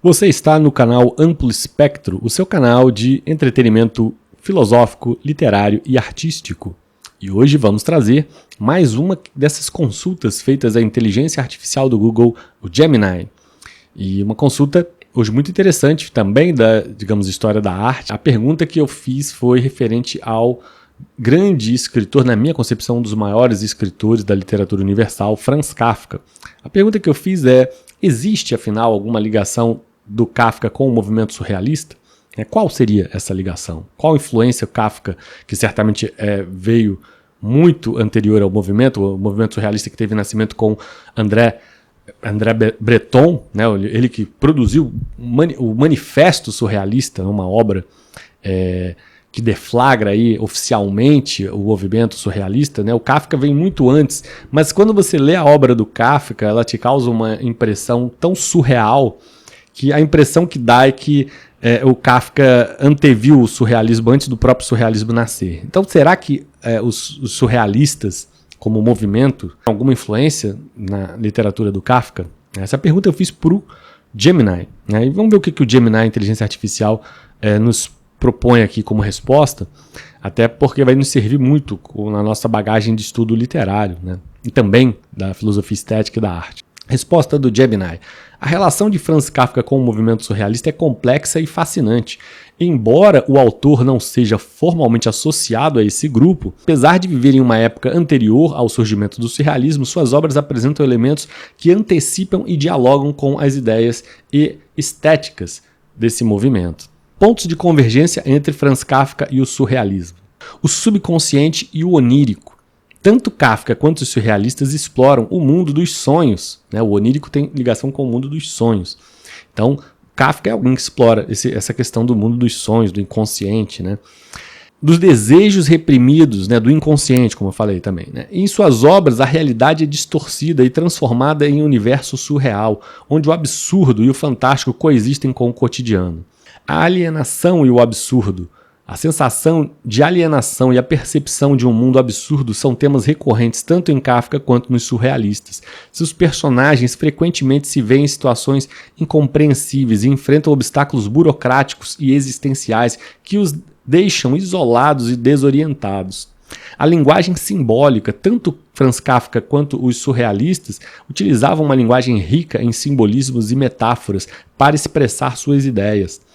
Você está no canal Amplo Espectro, o seu canal de entretenimento filosófico, literário e artístico. E hoje vamos trazer mais uma dessas consultas feitas à inteligência artificial do Google, o Gemini. E uma consulta hoje muito interessante também da, história da arte. A pergunta que eu fiz foi referente ao grande escritor, na minha concepção, um dos maiores escritores da literatura universal, Franz Kafka. A pergunta que eu fiz é: existe, afinal, alguma ligação do Kafka com o movimento surrealista? Qual seria essa ligação? Qual influência o Kafka, que certamente veio muito anterior ao movimento, o movimento surrealista que teve nascimento com André Breton, né, ele que produziu o Manifesto Surrealista, uma obra que deflagra aí oficialmente o movimento surrealista, né? O Kafka vem muito antes, mas quando você lê a obra do Kafka, ela te causa uma impressão tão surreal que a impressão que dá é que o Kafka anteviu o surrealismo antes do próprio surrealismo nascer. Então, será que os surrealistas, como movimento, têm alguma influência na literatura do Kafka? Essa pergunta eu fiz para o Gemini, né? E vamos ver o que o Gemini, a inteligência artificial, nos propõe aqui como resposta, até porque vai nos servir muito na nossa bagagem de estudo literário, né? E também da filosofia estética e da arte. Resposta do Gemini. A relação de Franz Kafka com o movimento surrealista é complexa e fascinante. Embora o autor não seja formalmente associado a esse grupo, apesar de viver em uma época anterior ao surgimento do surrealismo, suas obras apresentam elementos que antecipam e dialogam com as ideias e estéticas desse movimento. Pontos de convergência entre Franz Kafka e o surrealismo. O subconsciente e o onírico. Tanto Kafka quanto os surrealistas exploram o mundo dos sonhos, né? O onírico tem ligação com o mundo dos sonhos. Então, Kafka é alguém que explora essa questão do mundo dos sonhos, do inconsciente, né? Dos desejos reprimidos, né? Do inconsciente, como eu falei também, né? Em suas obras, a realidade é distorcida e transformada em um universo surreal, onde o absurdo e o fantástico coexistem com o cotidiano. A alienação e o absurdo. A sensação de alienação e a percepção de um mundo absurdo são temas recorrentes tanto em Kafka quanto nos surrealistas. Seus personagens frequentemente se veem em situações incompreensíveis e enfrentam obstáculos burocráticos e existenciais que os deixam isolados e desorientados. A linguagem simbólica, tanto Franz Kafka quanto os surrealistas utilizavam uma linguagem rica em simbolismos e metáforas para expressar suas ideias.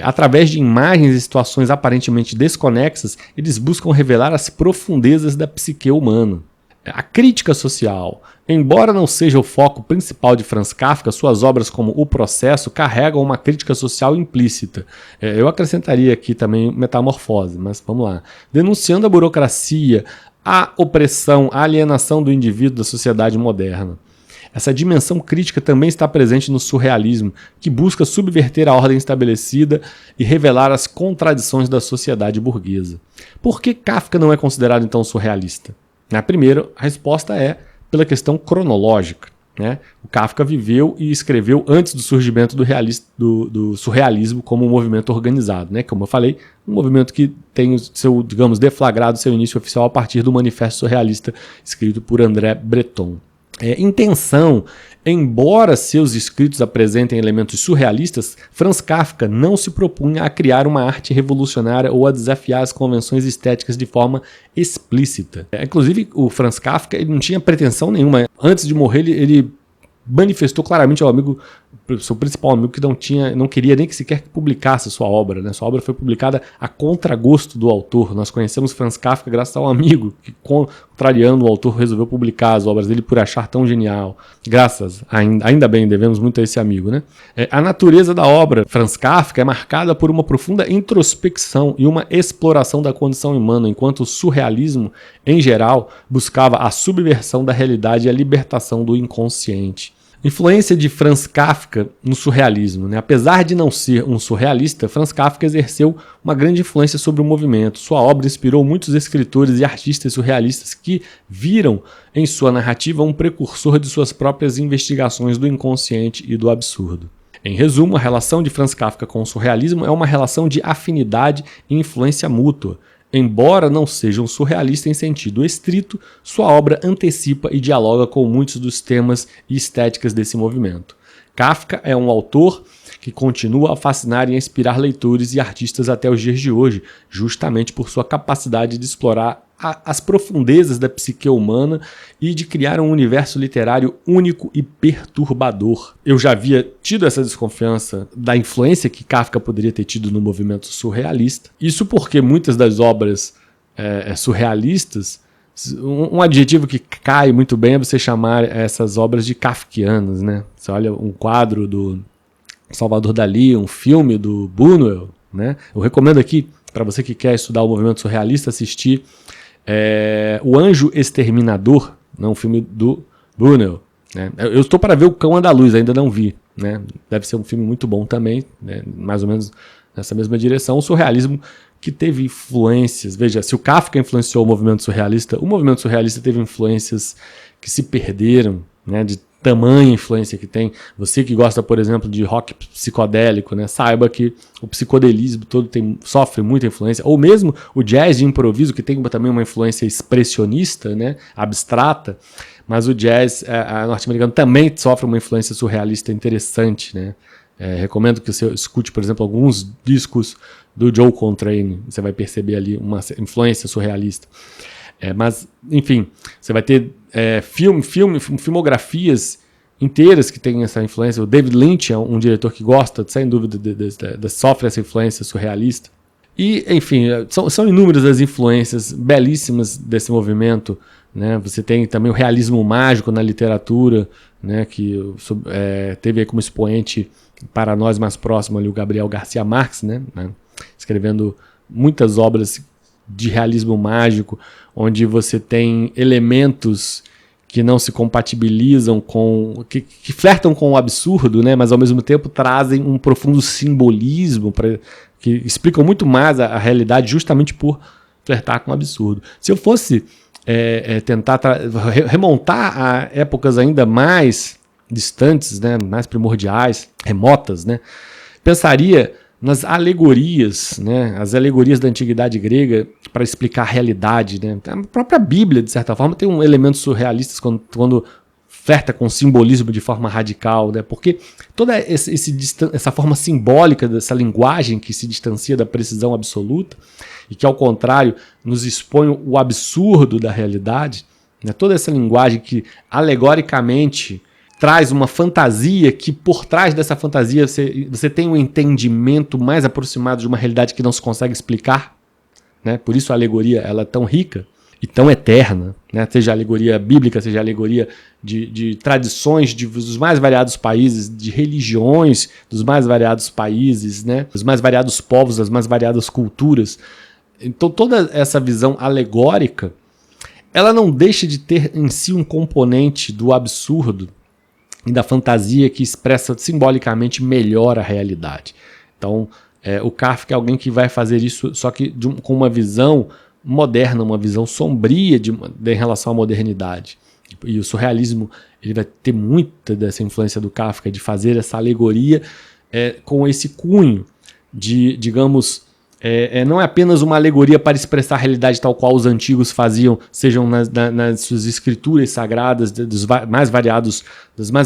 Através de imagens e situações aparentemente desconexas, eles buscam revelar as profundezas da psique humana. A crítica social. Embora não seja o foco principal de Franz Kafka, suas obras como O Processo carregam uma crítica social implícita. Eu acrescentaria aqui também Metamorfose, mas vamos lá. Denunciando a burocracia, a opressão, a alienação do indivíduo da sociedade moderna. Essa dimensão crítica também está presente no surrealismo, que busca subverter a ordem estabelecida e revelar as contradições da sociedade burguesa. Por que Kafka não é considerado então surrealista? Primeiro, a resposta é pela questão cronológica, né? O Kafka viveu e escreveu antes do surgimento do surrealismo como um movimento organizado, né? Como eu falei, um movimento que tem seu, deflagrado seu início oficial a partir do Manifesto Surrealista, escrito por André Breton. Intenção. Embora seus escritos apresentem elementos surrealistas, Franz Kafka não se propunha a criar uma arte revolucionária ou a desafiar as convenções estéticas de forma explícita. Inclusive, o Franz Kafka ele não tinha pretensão nenhuma. Antes de morrer, ele manifestou claramente ao amigo, seu principal amigo, que não queria nem que sequer publicasse sua obra, né? Sua obra foi publicada a contragosto do autor. Nós conhecemos Franz Kafka graças a um amigo que, contrariando o autor, resolveu publicar as obras dele por achar tão genial. Graças, ainda bem, devemos muito a esse amigo, né? A natureza da obra Franz Kafka é marcada por uma profunda introspecção e uma exploração da condição humana, enquanto o surrealismo, em geral, buscava a subversão da realidade e a libertação do inconsciente. Influência de Franz Kafka no surrealismo, né? Apesar de não ser um surrealista, Franz Kafka exerceu uma grande influência sobre o movimento. Sua obra inspirou muitos escritores e artistas surrealistas que viram em sua narrativa um precursor de suas próprias investigações do inconsciente e do absurdo. Em resumo, a relação de Franz Kafka com o surrealismo é uma relação de afinidade e influência mútua. Embora não seja um surrealista em sentido estrito, sua obra antecipa e dialoga com muitos dos temas e estéticas desse movimento. Kafka é um autor que continua a fascinar e a inspirar leitores e artistas até os dias de hoje, justamente por sua capacidade de explorar as profundezas da psique humana e de criar um universo literário único e perturbador. Eu já havia tido essa desconfiança da influência que Kafka poderia ter tido no movimento surrealista. Isso porque muitas das obras surrealistas, um adjetivo que cai muito bem é você chamar essas obras de kafkianas, né? Você olha um quadro do Salvador Dalí, um filme do Buñuel, né? Eu recomendo aqui, para você que quer estudar o movimento surrealista, assistir O Anjo Exterminador, né? Um filme do Buñuel, né? Eu estou para ver O Cão Andaluz, ainda não vi, né? Deve ser um filme muito bom também, né? Mais ou menos nessa mesma direção. O surrealismo que teve influências, veja, se o Kafka influenciou o movimento surrealista teve influências que se perderam, né, de tamanha influência que tem. Você que gosta, por exemplo, de rock psicodélico, né, saiba que o psicodelismo todo sofre muita influência, ou mesmo o jazz de improviso, que tem também uma influência expressionista, né, abstrata, mas o jazz norte-americano também sofre uma influência surrealista interessante, né. Recomendo que você escute, por exemplo, alguns discos do Joe Coltrane, você vai perceber ali uma influência surrealista. Mas, enfim, você vai ter filmografias inteiras que têm essa influência. O David Lynch é um diretor que gosta, sem dúvida, sofre essa influência surrealista. E, enfim, são inúmeras as influências belíssimas desse movimento, né? Você tem também o realismo mágico na literatura, né? Que teve aí como expoente para nós mais próximo ali o Gabriel Garcia Marques, né? Escrevendo muitas obras de realismo mágico, onde você tem elementos que não se compatibilizam que flertam com o absurdo, né? Mas ao mesmo tempo trazem um profundo simbolismo, que explicam muito mais a realidade justamente por flertar com o absurdo. Se eu fosse tentar remontar a épocas ainda mais distantes, né? Mais primordiais, remotas, né? Pensaria nas alegorias, né? As alegorias da antiguidade grega para explicar a realidade, né? A própria Bíblia, de certa forma, tem elementos surrealistas quando flerta com simbolismo de forma radical, né? Porque toda essa forma simbólica dessa linguagem que se distancia da precisão absoluta e que, ao contrário, nos expõe o absurdo da realidade, né? Toda essa linguagem que, alegoricamente, traz uma fantasia que, por trás dessa fantasia, você tem um entendimento mais aproximado de uma realidade que não se consegue explicar, né? Por isso a alegoria ela é tão rica e tão eterna, né? Seja a alegoria bíblica, seja a alegoria de tradições dos mais variados países, de religiões dos mais variados países, né? Dos mais variados povos, das mais variadas culturas. Então toda essa visão alegórica, ela não deixa de ter em si um componente do absurdo e da fantasia que expressa simbolicamente melhor a realidade. Então, o Kafka é alguém que vai fazer isso, só que com uma visão moderna, uma visão sombria em relação à modernidade. E o surrealismo ele vai ter muita dessa influência do Kafka de fazer essa alegoria com esse cunho de, digamos, não é apenas uma alegoria para expressar a realidade tal qual os antigos faziam, sejam nas suas escrituras sagradas, das mais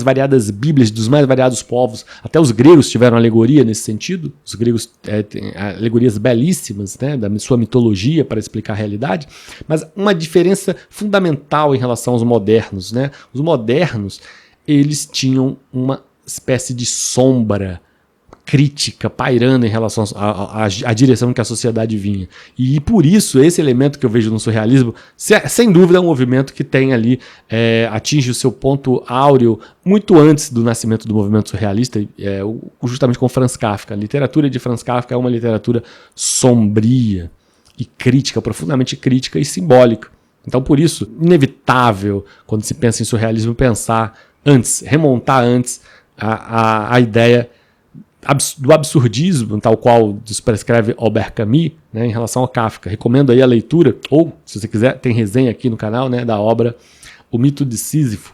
variadas bíblias, dos mais variados povos. Até os gregos tiveram alegoria nesse sentido. Os gregos têm alegorias belíssimas, né, da sua mitologia para explicar a realidade. Mas uma diferença fundamental em relação aos modernos, né? Os modernos, eles tinham uma espécie de sombra crítica pairando em relação à direção que a sociedade vinha. E por isso, esse elemento que eu vejo no surrealismo, sem dúvida é um movimento que tem ali, atinge o seu ponto áureo muito antes do nascimento do movimento surrealista, justamente com Franz Kafka. A literatura de Franz Kafka é uma literatura sombria e crítica, profundamente crítica e simbólica. Então, por isso, inevitável, quando se pensa em surrealismo, remontar antes a ideia do absurdismo, tal qual descreve Albert Camus, né, em relação ao Kafka. Recomendo aí a leitura, ou, se você quiser, tem resenha aqui no canal, né, da obra O Mito de Sísifo,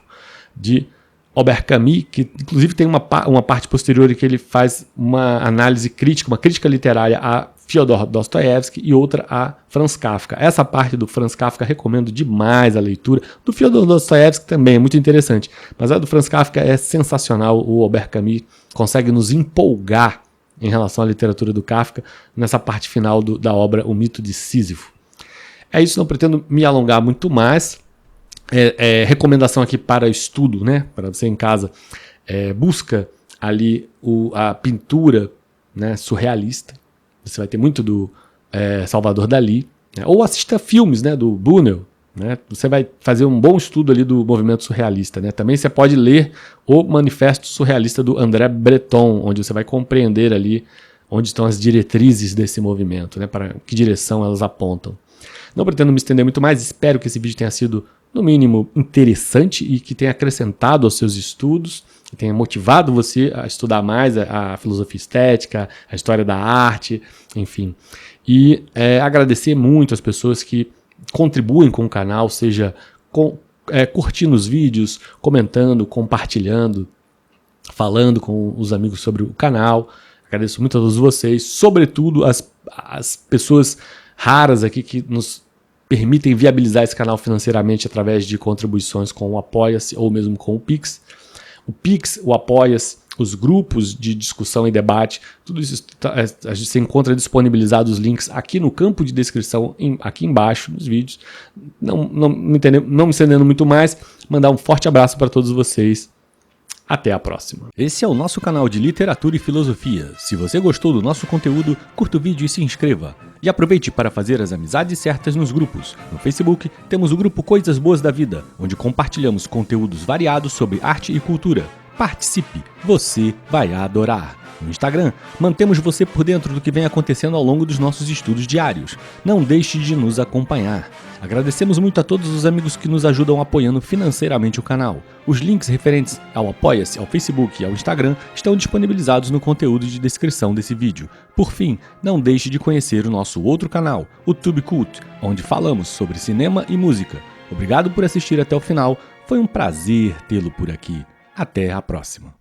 de Albert Camus, que inclusive tem uma parte posterior em que ele faz uma análise crítica, uma crítica literária a Fyodor Dostoiévski e outra a Franz Kafka. Essa parte do Franz Kafka recomendo demais a leitura. Do Fyodor Dostoiévski também é muito interessante, mas a do Franz Kafka é sensacional. O Albert Camus consegue nos empolgar em relação à literatura do Kafka nessa parte final da obra O Mito de Sísifo. É isso, não pretendo me alongar muito mais. Recomendação aqui para estudo, né? Para você em casa, busca ali a pintura, né, surrealista. Você vai ter muito do Salvador Dalí, né? Ou assista filmes, né, do Buñuel, né? Você vai fazer um bom estudo ali do movimento surrealista, né? Também você pode ler o Manifesto Surrealista do André Breton, onde você vai compreender ali onde estão as diretrizes desse movimento, né? Para que direção elas apontam. Não pretendo me estender muito mais, espero que esse vídeo tenha sido, no mínimo, interessante e que tenha acrescentado aos seus estudos, que tenha motivado você a estudar mais a filosofia estética, a história da arte, enfim. E agradecer muito as pessoas que contribuem com o canal, seja curtindo os vídeos, comentando, compartilhando, falando com os amigos sobre o canal. Agradeço muito a todos vocês, sobretudo as pessoas raras aqui que nos permitem viabilizar esse canal financeiramente através de contribuições com o Apoia-se ou mesmo com o Pix. O Pix, o Apoia-se, os grupos de discussão e debate, tudo isso a gente se encontra disponibilizado os links aqui no campo de descrição, aqui embaixo nos vídeos. Não me estendendo muito mais, mandar um forte abraço para todos vocês. Até a próxima. Esse é o nosso canal de literatura e filosofia. Se você gostou do nosso conteúdo, curta o vídeo e se inscreva. E aproveite para fazer as amizades certas nos grupos. No Facebook, temos o grupo Coisas Boas da Vida, onde compartilhamos conteúdos variados sobre arte e cultura. Participe, você vai adorar. No Instagram, mantemos você por dentro do que vem acontecendo ao longo dos nossos estudos diários. Não deixe de nos acompanhar. Agradecemos muito a todos os amigos que nos ajudam apoiando financeiramente o canal. Os links referentes ao Apoia-se, ao Facebook e ao Instagram estão disponibilizados no conteúdo de descrição desse vídeo. Por fim, não deixe de conhecer o nosso outro canal, o Tube Cult, onde falamos sobre cinema e música. Obrigado por assistir até o final, foi um prazer tê-lo por aqui. Até a próxima.